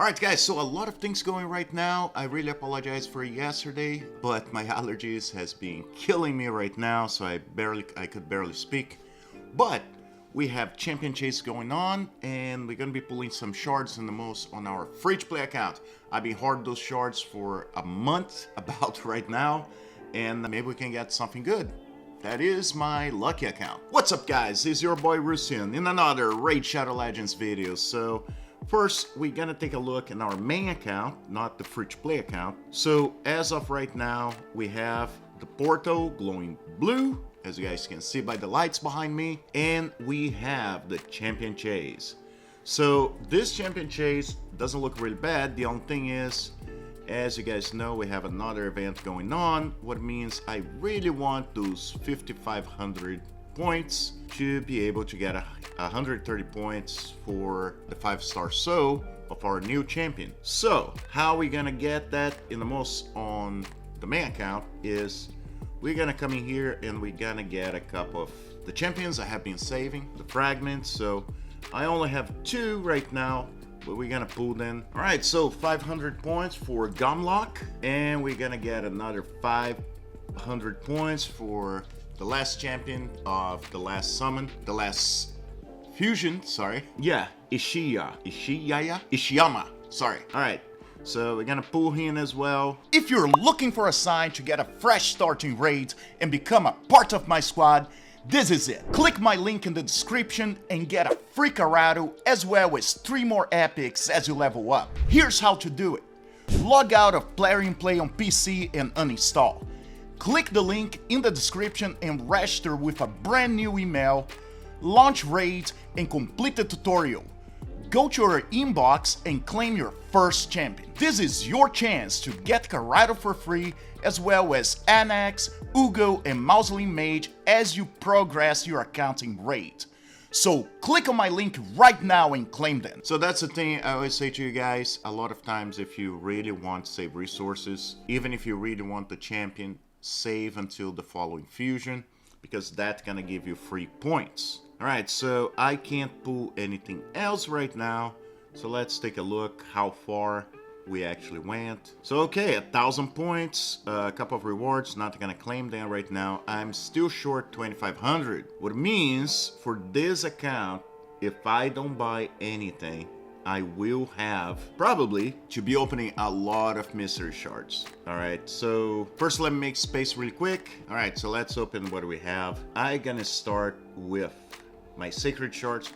Alright guys, so a lot of things going right now. I really apologize for yesterday, but my allergies has been killing me right now, so I could barely speak. But we have champion chase going on, and we're gonna be pulling some shards on our free-to-play account. I've been hoarding those shards for a month about right now, and maybe we can get something good. That is my lucky account. What's up guys, it's your boy Russian in another Raid Shadow Legends video. So first, we're gonna take a look in our main account, not the free-to-play account. So as of right now, we have the portal glowing blue, as you guys can see by the lights behind me, and we have the champion chase. So this champion chase doesn't look really bad. The only thing is, as you guys know, we have another event going on, what means I really want those 5,500 points to be able to get 130 points for the 5-star soul of our new champion. So how we gonna get that in the most on the main account is we're gonna come in here and we're gonna get a couple of the champions I have been saving, the fragments. So I only have 2 right now, but we're gonna pull them. All right, so 500 points for Gumlock, and we're gonna get another 500 points for the last champion of the last summon, the last fusion, sorry. Yeah, Ishiyama, sorry. All right, so we're gonna pull him as well. If you're looking for a sign to get a fresh start in raids and become a part of my squad, this is it. Click my link in the description and get a free Karato as well as 3 more epics as you level up. Here's how to do it. Log out of Player in Play on PC and uninstall. Click the link in the description and register with a brand new email, launch raids and complete the tutorial. Go to your inbox and claim your first champion. This is your chance to get Karato for free, as well as Anax, Uugo and Mausoleum Mage as you progress your accounting raid. So click on my link right now and claim them. So that's the thing I always say to you guys, a lot of times if you really want to save resources, even if you really want the champion, save until the following fusion, because that's gonna give you free points. Alright, so I can't pull anything else right now, so let's take a look how far we actually went. So okay, 1,000 points, a couple of rewards, not gonna claim them right now. I'm still short 2,500, what means for this account, if I don't buy anything, I will have probably to be opening a lot of mystery shards. All right, so first let me make space really quick. All right, so let's open what we have. I'm gonna start with my sacred shards.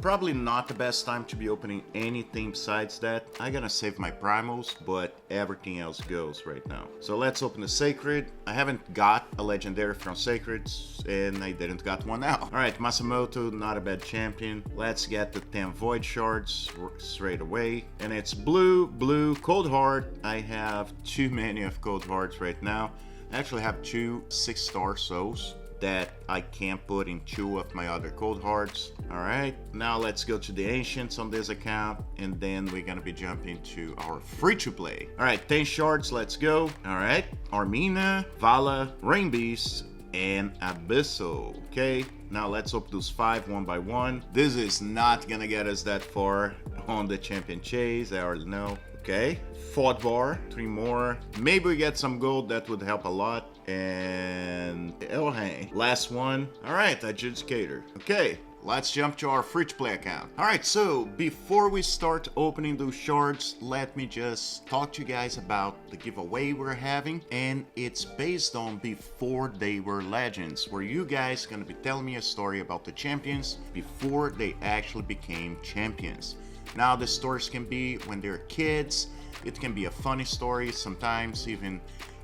Probably not the best time to be opening anything besides that. I'm gonna save my primals, but everything else goes right now. So let's open the sacred. I haven't got a legendary from sacreds, and I didn't got one now. All right, Masamoto, not a bad champion. Let's get the 10 void shards straight away. And it's blue, cold heart. I have too many of cold hearts right now. I actually have 2 6-star souls that I can't put in 2 of my other cold hearts. All right, now let's go to the ancients on this account, and then we're gonna be jumping to our free-to-play. All right, 10 shards, let's go. All right, Armina, Vala, Rain Beast, and Abyssal. Okay, now let's open those 5 one by one. This is not gonna get us that far on the champion chase, I already know. Okay, Fodvar, 3 more. Maybe we get some gold, that would help a lot. And Elhang, last one. All right, Adjudicator. Okay, let's jump to our free-to-play account. All right, so before we start opening those shards, let me just talk to you guys about the giveaway we're having. And it's based on before they were legends, where you guys gonna be telling me a story about the champions before they actually became champions. Now, the stories can be when they're kids. It can be a funny story, sometimes even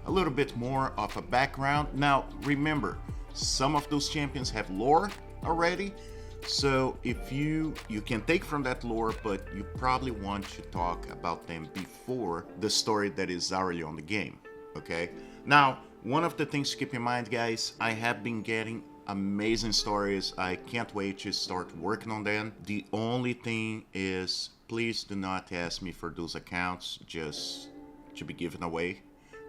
a little bit more of a background. Now, remember, some of those champions have lore already, so if you can take from that lore, but you probably want to talk about them before the story that is already on the game, okay? Now, one of the things to keep in mind, guys, I have been getting amazing stories. I can't wait to start working on them. The only thing is, please do not ask me for those accounts just to be given away.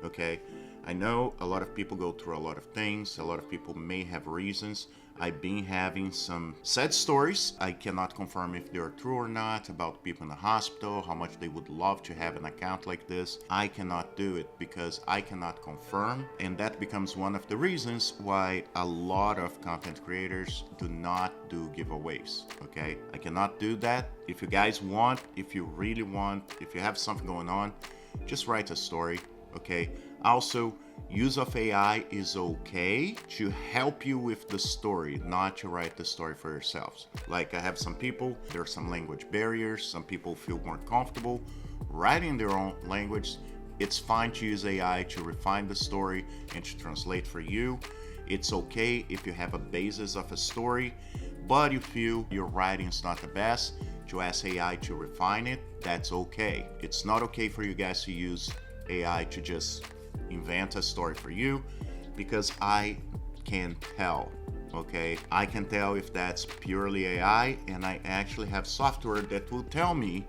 okay? I know a lot of people go through a lot of things. A lot of people may have reasons. I've been having some sad stories. I cannot confirm if they're true or not about people in the hospital, how much they would love to have an account like this. I cannot do it because I cannot confirm, and that becomes one of the reasons why a lot of content creators do not do giveaways, okay? I cannot do that. If you guys want, if you really want, if you have something going on, just write a story, okay? Also, use of AI is okay to help you with the story, not to write the story for yourselves. Like, I have some people, there are some language barriers, some people feel more comfortable writing their own language. It's fine to use AI to refine the story and to translate for you. It's okay if you have a basis of a story, but you feel your writing is not the best, to ask AI to refine it, that's okay. It's not okay for you guys to use AI to just invent a story for you, because I can tell, okay? I can tell if that's purely AI, and I actually have software that will tell me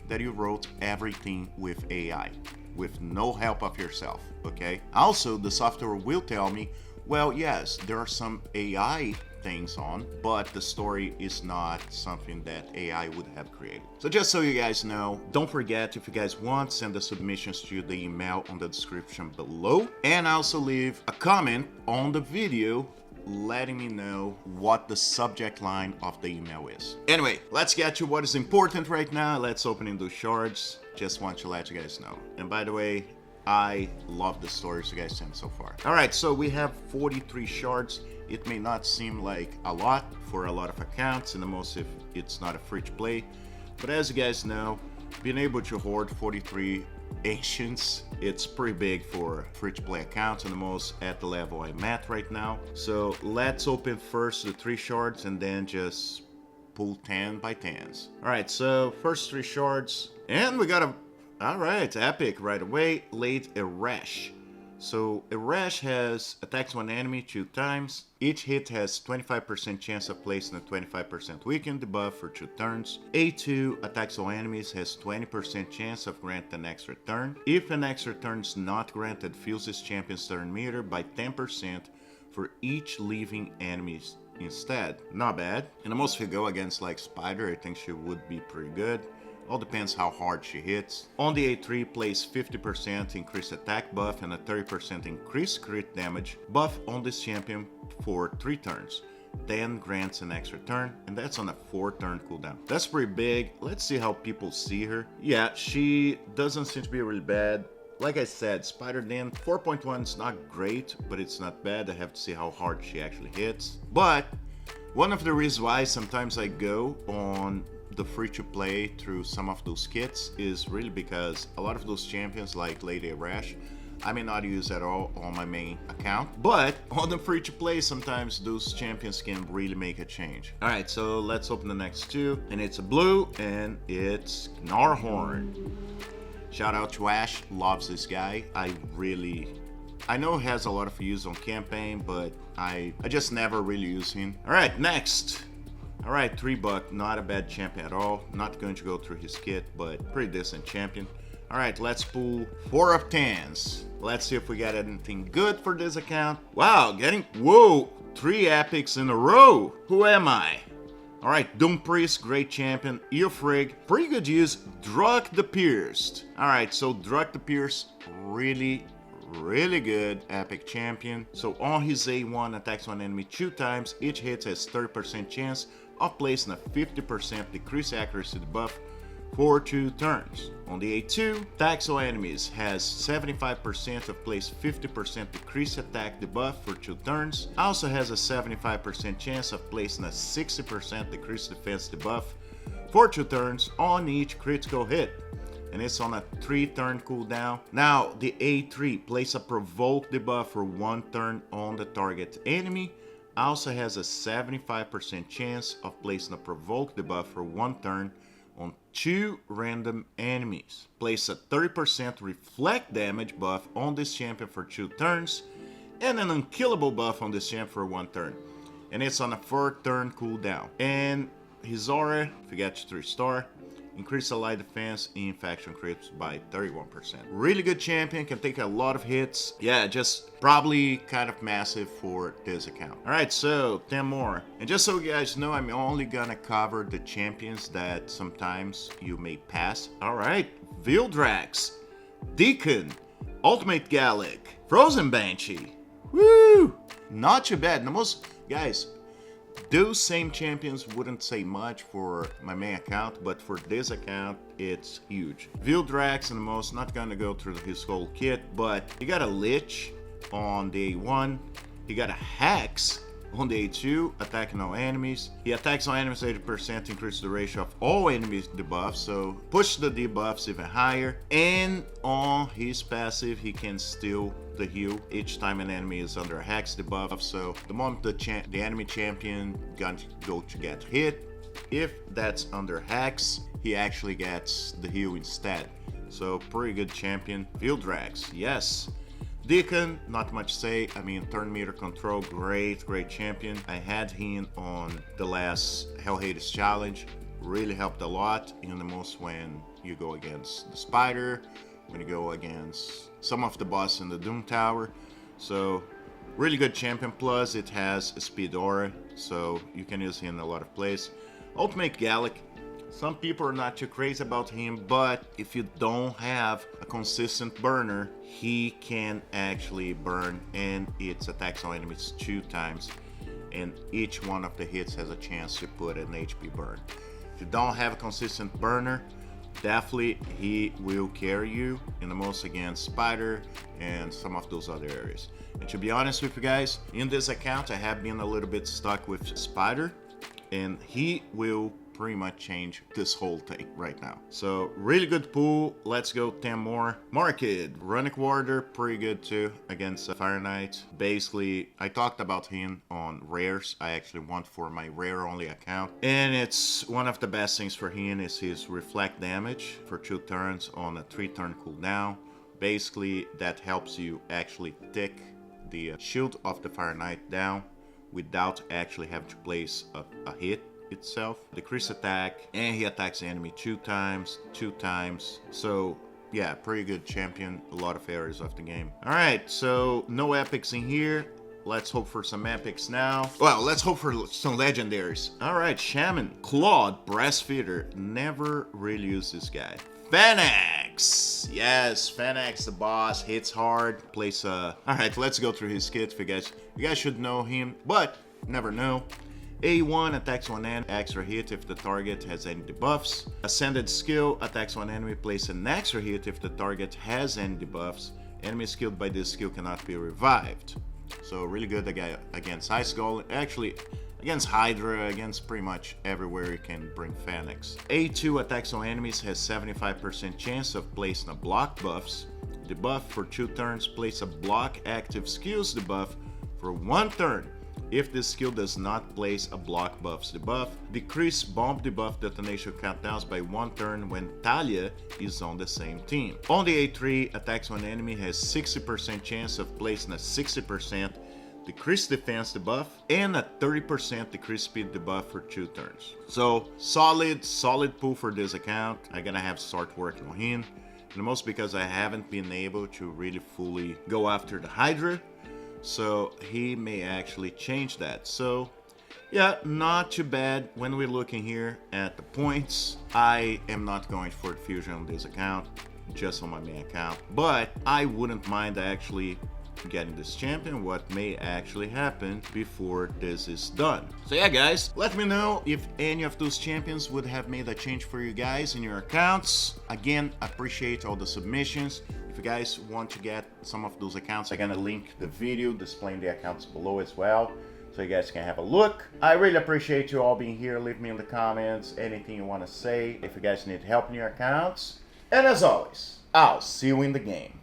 that you wrote everything with AI, with no help of yourself, okay? Also, the software will tell me, well, yes, there are some AI things on, but the story is not something that AI would have created. So just so you guys know, don't forget, if you guys want, send the submissions to the email on the description below, and also leave a comment on the video letting me know what the subject line of the email is. Anyway, let's get to what is important right now. Let's open in those shards. Just want to let you guys know. And by the way, I love the stories you guys sent so far. All right, so we have 43 shards. It may not seem like a lot for a lot of accounts, and the most if it's not a free to play. But as you guys know, being able to hoard 43 ancients, it's pretty big for free to play accounts, and the most at the level I'm at right now. So let's open first the 3 shards and then just pull 10 by 10s. All right, so first 3 shards, and we got a, all right, epic right away, late Erash. So Erash has attacks one enemy 2 times. Each hit has 25% chance of placing a 25% weaken debuff for 2 turns. A2 attacks all enemies, has 20% chance of granting an extra turn. If an extra turn is not granted, fills this champion's turn meter by 10% for each leaving enemies instead. Not bad. And the most if you go against like Spider, I think she would be pretty good. All depends how hard she hits. On the A3, place 50% increased attack buff and a 30% increased crit damage buff on this champion for 3 turns. Then grants an extra turn, and that's on a 4-turn cooldown. That's pretty big. Let's see how people see her. Yeah, she doesn't seem to be really bad. Like I said, Spider Den 4.1 is not great, but it's not bad. I have to see how hard she actually hits. But one of the reasons why sometimes I go on the free-to-play through some of those kits is really because a lot of those champions like Lady Erash I may not use at all on my main account, but on the free-to-play sometimes those champions can really make a change. Alright, so let's open the next 2, and it's a blue and it's Gnarhorn. Shout out to Ash, loves this guy. I know he has a lot of use on campaign, but I just never really use him. Alright, next. Alright, 3-buck, not a bad champion at all. Not going to go through his kit, but pretty decent champion. Alright, let's pull 4 of 10s. Let's see if we got anything good for this account. Wow, whoa, 3 epics in a row. Who am I? Alright, Doom Priest, great champion. Earfrig, pretty good use. Druk the Pierced. Alright, so Druk the Pierced, really good epic champion. So on his A1, attacks one enemy 2 times. Each hit has 30% chance of placing a 50% decreased accuracy debuff for 2 turns. On the A2, attacks all enemies, has 75% of place 50% decreased attack debuff for 2 turns. Also has a 75% chance of placing a 60% decreased defense debuff for 2 turns on each critical hit. And it's on a 3-turn cooldown. Now, the A3, place a provoke debuff for 1 turn on the target enemy. Also has a 75% chance of placing a provoke debuff for 1 turn on 2 random enemies. Place a 30% reflect damage buff on this champion for 2 turns, and an unkillable buff on this champion for 1 turn. And it's on a 4-turn cooldown. And his aura, forget to 3-star, increase allied defense in faction crits by 31%. Really good champion, can take a lot of hits. Yeah, just probably kind of massive for this account. Alright, so 10 more. And just so you guys know, I'm only gonna cover the champions that sometimes you may pass. Alright, Vildrax, Deacon, Ultimate Gallic, Frozen Banshee. Woo! Not too bad. The most, guys, those same champions wouldn't say much for my main account, but for this account, it's huge. Vildrax and the most, not gonna go through his whole kit, but he got a Lich on day 1, he got a Hex on day 2, attacking all enemies. He attacks all enemies 80%, increases the ratio of all enemies debuffs, so push the debuffs even higher. And on his passive, he can steal the heal each time an enemy is under a Hex debuff. So the moment the enemy champion gonna go to get hit, if that's under Hex, he actually gets the heal instead. So pretty good champion. Vildrax, yes. Deacon, not much to say. I mean, turn meter control, great champion. I had him on the last Hell Hades challenge. Really helped a lot, in the most when you go against the Spider, when you go against some of the boss in the Doom Tower. So, really good champion. Plus, it has a speed aura, so you can use him in a lot of places. Ultimate Gallic. Some people are not too crazy about him, but if you don't have a consistent burner, he can actually burn, and it attacks all enemies 2 times, and each one of the hits has a chance to put an HP burn. If you don't have a consistent burner, definitely he will carry you in the most against Spider and some of those other areas. And to be honest with you guys, in this account I have been a little bit stuck with Spider, and he will pretty much change this whole thing right now. So really good pool. Let's go 10 more. Market, Runic Warder, pretty good too against Fire Knight. Basically, I talked about him on rares. I actually want for my rare only account. And it's one of the best things for him is his reflect damage for 2 turns on a 3-turn cooldown. Basically, that helps you actually tick the shield of the Fire Knight down without actually having to place a hit itself. Decrease attack, and he attacks the enemy 2 times. So yeah, pretty good champion, a lot of areas of the game. All right, so no epics in here. Let's hope for some epics now. Well, let's hope for some legendaries. All right, Shaman, Claude, Breastfeeder. Never really used this guy. Fanax, yes, Fanax, the boss, hits hard, plays all right, let's go through his kit. You guys should know him, but never know. A1 attacks one enemy, extra hit if the target has any debuffs. Ascended skill attacks one enemy, place an extra hit if the target has any debuffs. Enemies killed by this skill cannot be revived. So really good against Ice Golem, actually against Hydra, against pretty much everywhere you can bring Fanax. A2 attacks on enemies, has 75% chance of placing a block buffs. Debuff for 2 turns, place a block active skills debuff for 1 turn. If this skill does not place a block buffs debuff, decrease bomb debuff detonation countdowns by 1 turn when Talia is on the same team. On the A3, attacks on enemy has 60% chance of placing a 60% decreased defense debuff and a 30% decreased speed debuff for 2 turns. So solid pool for this account. I'm gonna have to start working on him. And most because I haven't been able to really fully go after the Hydra. So he may actually change that. So yeah, not too bad. When we're looking here at the points, I am not going for fusion on this account, just on my main account, but I wouldn't mind actually getting this champion, what may actually happen before this is done. So yeah guys, let me know if any of those champions would have made a change for you guys in your accounts. Again, appreciate all the submissions. If you guys want to get some of those accounts, I'm gonna link the video displaying the accounts below as well, so you guys can have a look. I really appreciate you all being here. Leave me in the comments anything you want to say if you guys need help in your accounts. And as always, I'll see you in the game.